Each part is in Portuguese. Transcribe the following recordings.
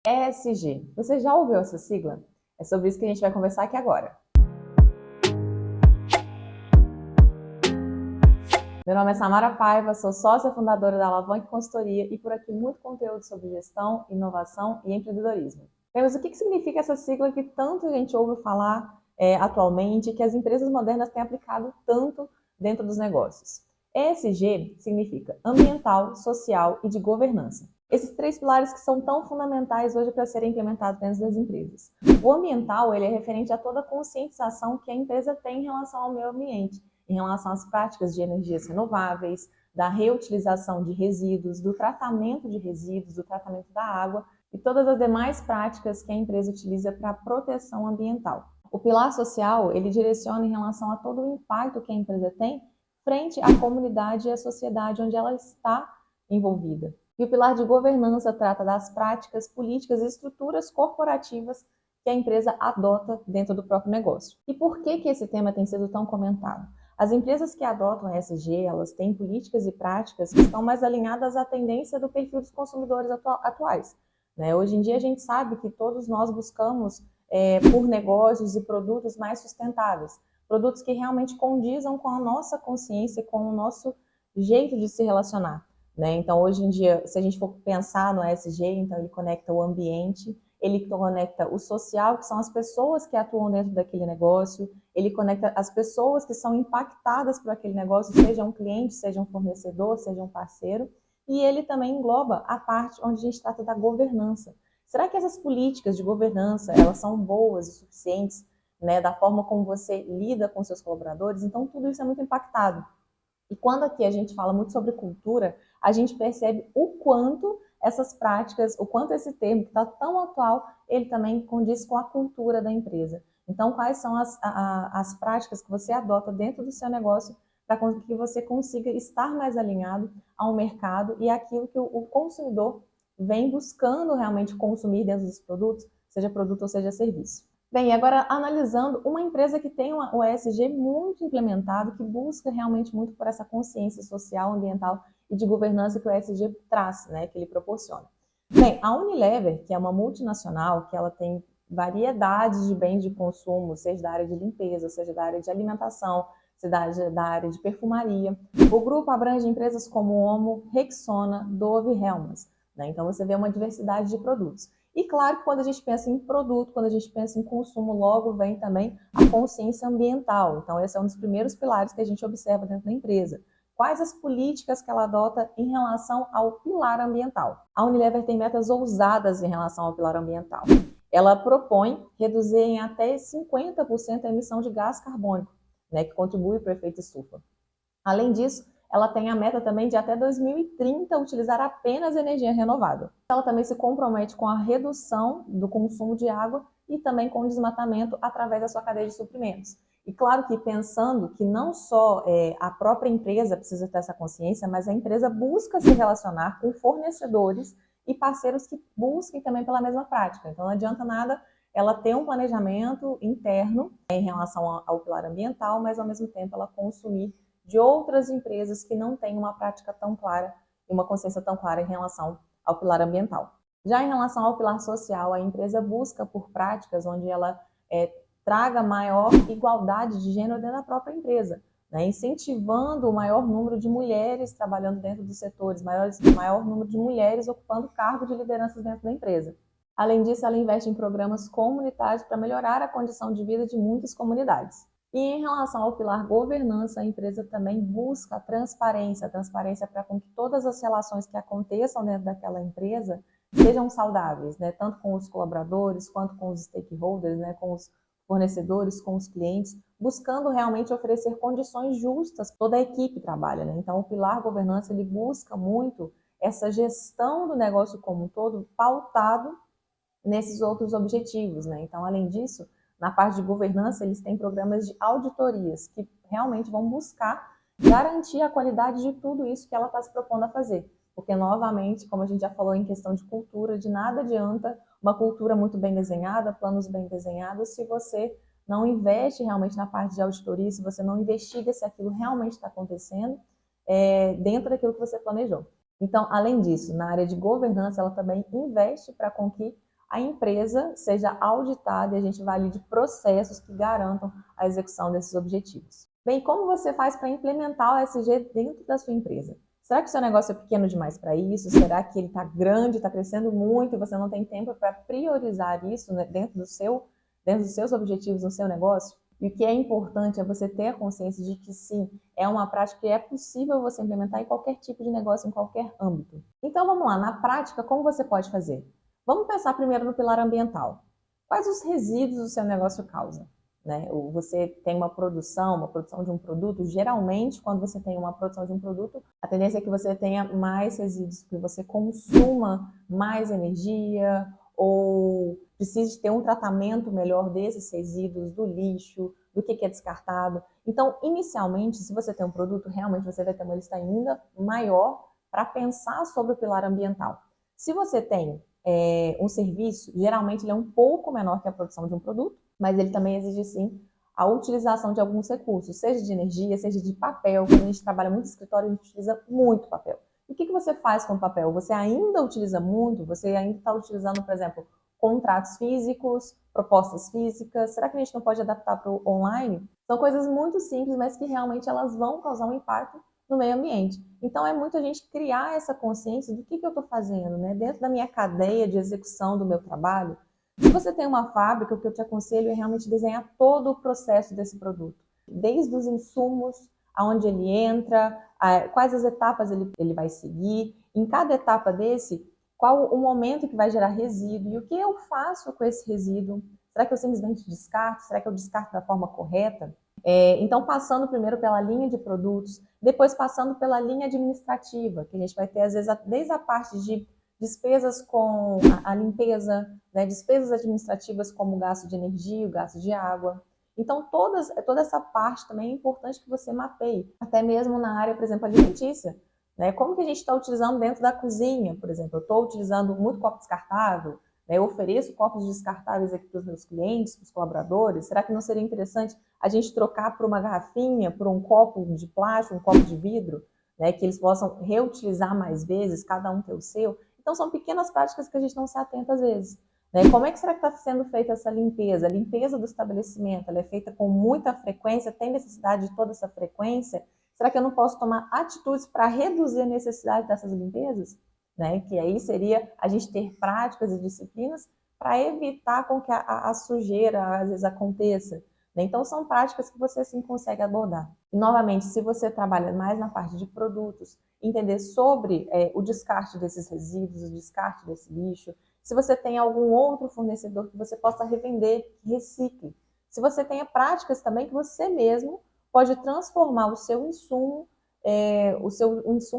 ESG. Você já ouviu essa sigla? É sobre isso que a gente vai conversar aqui agora. Meu nome é Samara Paiva, sou sócia fundadora da Alavanque Consultoria e por aqui muito conteúdo sobre gestão, inovação e empreendedorismo. Mas o que significa essa sigla que tanto a gente ouve falar atualmente, que as empresas modernas têm aplicado tanto dentro dos negócios? ESG significa ambiental, social e de governança. Esses três pilares que são tão fundamentais hoje para serem implementados dentro das empresas. O ambiental ele é referente a toda a conscientização que a empresa tem em relação ao meio ambiente, em relação às práticas de energias renováveis, da reutilização de resíduos, do tratamento de resíduos, do tratamento da água e todas as demais práticas que a empresa utiliza para a proteção ambiental. O pilar social, ele direciona em relação a todo o impacto que a empresa tem frente à comunidade e à sociedade onde ela está envolvida. E o pilar de governança trata das práticas, políticas e estruturas corporativas que a empresa adota dentro do próprio negócio. E por que esse tema tem sido tão comentado? As empresas que adotam a ESG, elas têm políticas e práticas que estão mais alinhadas à tendência do perfil dos consumidores atuais. Hoje em dia a gente sabe que todos nós buscamos por negócios e produtos mais sustentáveis, produtos que realmente condizam com a nossa consciência, com o nosso jeito de se relacionar. Então, hoje em dia, se a gente for pensar no ESG, então ele conecta o ambiente, ele conecta o social, que são as pessoas que atuam dentro daquele negócio, ele conecta as pessoas que são impactadas por aquele negócio, seja um cliente, seja um fornecedor, seja um parceiro, e ele também engloba a parte onde a gente trata da governança. Será que essas políticas de governança, elas são boas e suficientes, da forma como você lida com seus colaboradores? Então, tudo isso é muito impactado. E quando aqui a gente fala muito sobre cultura, a gente percebe o quanto essas práticas, o quanto esse termo que está tão atual, ele também condiz com a cultura da empresa. Então, quais são as práticas que você adota dentro do seu negócio para que você consiga estar mais alinhado ao mercado e àquilo que o consumidor vem buscando realmente consumir dentro dos produtos, seja produto ou seja serviço. Bem, agora analisando uma empresa que tem o ESG muito implementado, que busca realmente muito por essa consciência social, ambiental e de governança que o ESG traz, que ele proporciona. Bem, a Unilever, que é uma multinacional, que ela tem variedades de bens de consumo, seja da área de limpeza, seja da área de alimentação, seja da área de perfumaria. O grupo abrange empresas como Omo, Rexona, Dove e Helmas. Então você vê uma diversidade de produtos. E claro que quando a gente pensa em produto, quando a gente pensa em consumo, logo vem também a consciência ambiental. Então esse é um dos primeiros pilares que a gente observa dentro da empresa. Quais as políticas que ela adota em relação ao pilar ambiental? A Unilever tem metas ousadas em relação ao pilar ambiental. Ela propõe reduzir em até 50% a emissão de gás carbônico, que contribui para o efeito estufa. Além disso, ela tem a meta também de até 2030 utilizar apenas energia renovável. Ela também se compromete com a redução do consumo de água e também com o desmatamento através da sua cadeia de suprimentos. E claro que pensando que não só a própria empresa precisa ter essa consciência, mas a empresa busca se relacionar com fornecedores e parceiros que busquem também pela mesma prática. Então não adianta nada ela ter um planejamento interno em relação ao pilar ambiental, mas ao mesmo tempo ela consumir de outras empresas que não têm uma prática tão clara e uma consciência tão clara em relação ao pilar ambiental. Já em relação ao pilar social, a empresa busca por práticas onde ela traga maior igualdade de gênero dentro da própria empresa, incentivando o maior número de mulheres trabalhando dentro dos setores, maior número de mulheres ocupando cargo de liderança dentro da empresa. Além disso, ela investe em programas comunitários para melhorar a condição de vida de muitas comunidades. E em relação ao pilar governança, a empresa também busca a transparência para com que todas as relações que aconteçam dentro daquela empresa sejam saudáveis, tanto com os colaboradores, quanto com os stakeholders, com os fornecedores, com os clientes, buscando realmente oferecer condições justas para toda a equipe trabalha. Então, o pilar governança, ele busca muito essa gestão do negócio como um todo, pautado nesses outros objetivos. Então, além disso, na parte de governança, eles têm programas de auditorias que realmente vão buscar garantir a qualidade de tudo isso que ela está se propondo a fazer. Porque, novamente, como a gente já falou em questão de cultura, de nada adianta uma cultura muito bem desenhada, planos bem desenhados, se você não investe realmente na parte de auditoria, se você não investiga se aquilo realmente está acontecendo dentro daquilo que você planejou. Então, além disso, na área de governança, ela também investe para com que a empresa seja auditada e a gente valide processos que garantam a execução desses objetivos. Bem, como você faz para implementar o ESG dentro da sua empresa? Será que o seu negócio é pequeno demais para isso? Será que ele está grande, está crescendo muito e você não tem tempo para priorizar isso, né, dentro dos seus objetivos no seu negócio? E o que é importante é você ter a consciência de que sim, é uma prática que é possível você implementar em qualquer tipo de negócio, em qualquer âmbito. Então vamos lá, na prática, como você pode fazer? Vamos pensar primeiro no pilar ambiental. Quais os resíduos o seu negócio causa? Né? Você tem uma produção de um produto, geralmente quando você tem uma produção de um produto, a tendência é que você tenha mais resíduos, que você consuma mais energia ou precise ter um tratamento melhor desses resíduos, do lixo, do que é descartado. Então, inicialmente, se você tem um produto, realmente você vai ter uma lista ainda maior para pensar sobre o pilar ambiental. Se você tem um serviço, geralmente ele é um pouco menor que a produção de um produto, mas ele também exige sim a utilização de alguns recursos, seja de energia, seja de papel. Quando a gente trabalha muito em escritório, a gente utiliza muito papel. E o que você faz com o papel? Você ainda utiliza muito? Você ainda está utilizando, por exemplo, contratos físicos, propostas físicas? Será que a gente não pode adaptar para o online? São coisas muito simples, mas que realmente elas vão causar um impacto no meio ambiente. Então, é muito a gente criar essa consciência do que eu estou fazendo, né? Dentro da minha cadeia de execução do meu trabalho. Se você tem uma fábrica, o que eu te aconselho é realmente desenhar todo o processo desse produto, desde os insumos, aonde ele entra, quais as etapas ele vai seguir, em cada etapa desse, qual o momento que vai gerar resíduo e o que eu faço com esse resíduo. Será que eu simplesmente descarto? Será que eu descarto da forma correta? Então, passando primeiro pela linha de produtos, depois passando pela linha administrativa, que a gente vai ter, às vezes, desde a parte de despesas com a limpeza, né, despesas administrativas como o gasto de energia, o gasto de água. Então, toda essa parte também é importante que você mapeie, até mesmo na área, por exemplo, alimentícia. Né? Como que a gente está utilizando dentro da cozinha, por exemplo? Eu estou utilizando muito copo descartável, né? Eu ofereço copos descartáveis aqui para os meus clientes, para os colaboradores. Será que não seria interessante a gente trocar por uma garrafinha, por um copo de plástico, um copo de vidro, né? Que eles possam reutilizar mais vezes, cada um ter o seu? Então, são pequenas práticas que a gente não se atenta às vezes. Né? Como é que será que está sendo feita essa limpeza? A limpeza do estabelecimento, ela é feita com muita frequência? Tem necessidade de toda essa frequência? Será que eu não posso tomar atitudes para reduzir a necessidade dessas limpezas? Né? Que aí seria a gente ter práticas e disciplinas para evitar com que a sujeira às vezes aconteça. Né? Então, são práticas que você sim consegue abordar. E, novamente, se você trabalha mais na parte de produtos, entender sobre o descarte desses resíduos, o descarte desse lixo, se você tem algum outro fornecedor que você possa revender, que recicle. Se você tenha práticas também que você mesmo pode transformar o seu insumo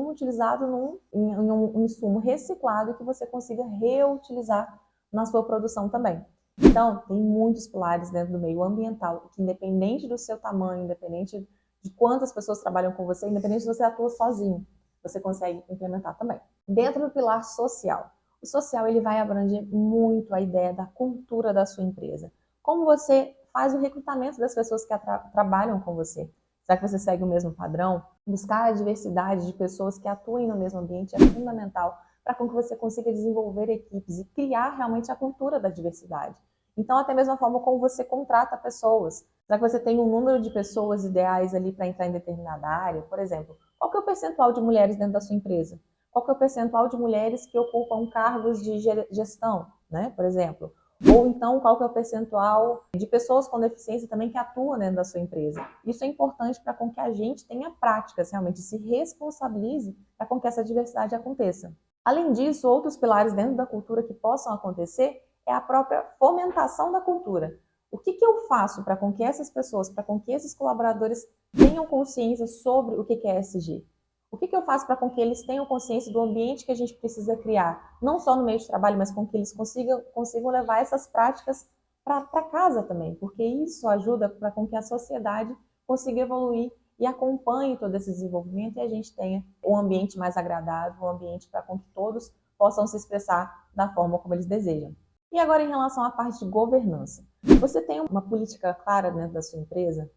utilizado em um insumo reciclado que você consiga reutilizar na sua produção também. Então, tem muitos pilares dentro do meio ambiental, que independente do seu tamanho, independente de quantas pessoas trabalham com você, independente se você atua sozinho, você consegue implementar também. Dentro do pilar social, o social ele vai abranger muito a ideia da cultura da sua empresa. Como você faz o recrutamento das pessoas que trabalham com você? Será que você segue o mesmo padrão? Buscar a diversidade de pessoas que atuem no mesmo ambiente é fundamental para que você consiga desenvolver equipes e criar realmente a cultura da diversidade. Então, até mesmo a forma como você contrata pessoas. Será que você tem um número de pessoas ideais ali para entrar em determinada área? Por exemplo, qual que é o percentual de mulheres dentro da sua empresa? Qual que é o percentual de mulheres que ocupam cargos de gestão, né? Por exemplo. Ou então, qual que é o percentual de pessoas com deficiência também que atuam dentro da sua empresa? Isso é importante para com que a gente tenha práticas, realmente se responsabilize para com que essa diversidade aconteça. Além disso, outros pilares dentro da cultura que possam acontecer é a própria fomentação da cultura. O que eu faço para com que essas pessoas, para com que esses colaboradores tenham consciência sobre o que é ESG? O que eu faço para com que eles tenham consciência do ambiente que a gente precisa criar, não só no meio de trabalho, mas com que eles consigam levar essas práticas para casa também, porque isso ajuda para com que a sociedade consiga evoluir e acompanhe todo esse desenvolvimento e a gente tenha um ambiente mais agradável, um ambiente para com que todos possam se expressar da forma como eles desejam. E agora em relação à parte de governança. Você tem uma política clara dentro da sua empresa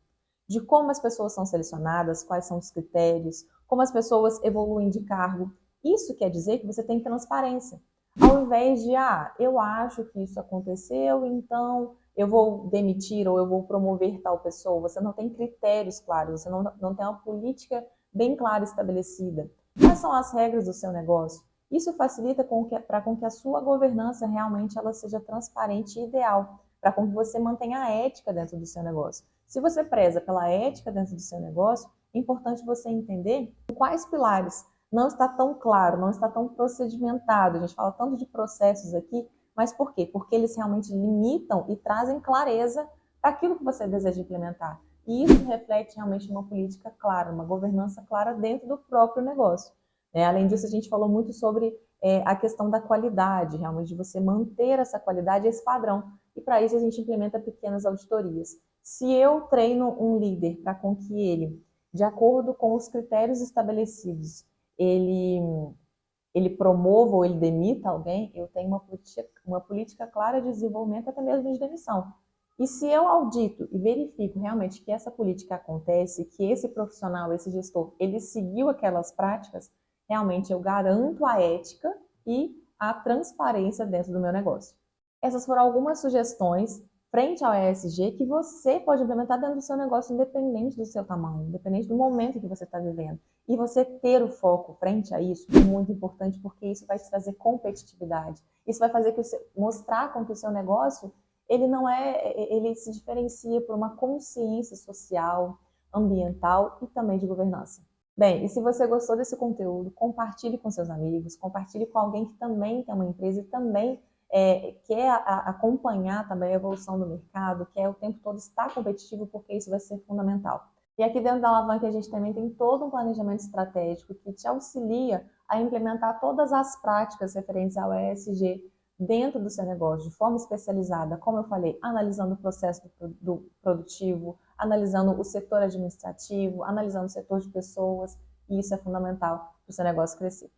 de como as pessoas são selecionadas, quais são os critérios, como as pessoas evoluem de cargo. Isso quer dizer que você tem transparência. Ao invés de, eu acho que isso aconteceu, então eu vou demitir ou eu vou promover tal pessoa. Você não tem critérios claros, você não tem uma política bem clara estabelecida. Quais são as regras do seu negócio? Isso facilita para com que a sua governança realmente ela seja transparente e ideal, para com que você mantenha a ética dentro do seu negócio. Se você preza pela ética dentro do seu negócio, é importante você entender quais pilares não está tão claro, não está tão procedimentado. A gente fala tanto de processos aqui, mas por quê? Porque eles realmente limitam e trazem clareza para aquilo que você deseja implementar. E isso reflete realmente uma política clara, uma governança clara dentro do próprio negócio. Além disso, a gente falou muito sobre a questão da qualidade, realmente de você manter essa qualidade, esse padrão. E para isso a gente implementa pequenas auditorias. Se eu treino um líder para com que ele, de acordo com os critérios estabelecidos, ele promova ou ele demita alguém, eu tenho uma política clara de desenvolvimento, até mesmo de demissão. E se eu audito e verifico realmente que essa política acontece, que esse profissional, esse gestor, ele seguiu aquelas práticas, realmente eu garanto a ética e a transparência dentro do meu negócio. Essas foram algumas sugestões frente ao ESG que você pode implementar dentro do seu negócio, independente do seu tamanho, independente do momento que você está vivendo. E você ter o foco frente a isso é muito importante, porque isso vai te trazer competitividade. Isso vai fazer que mostrar com que o seu negócio ele se diferencia por uma consciência social, ambiental e também de governança. Bem, e se você gostou desse conteúdo, compartilhe com seus amigos, compartilhe com alguém que também tem uma empresa e também quer acompanhar também a evolução do mercado, quer o tempo todo estar competitivo, porque isso vai ser fundamental. E aqui dentro da Alavanca a gente também tem todo um planejamento estratégico que te auxilia a implementar todas as práticas referentes ao ESG dentro do seu negócio, de forma especializada, como eu falei, analisando o processo do produtivo, analisando o setor administrativo, analisando o setor de pessoas, e isso é fundamental para o seu negócio crescer.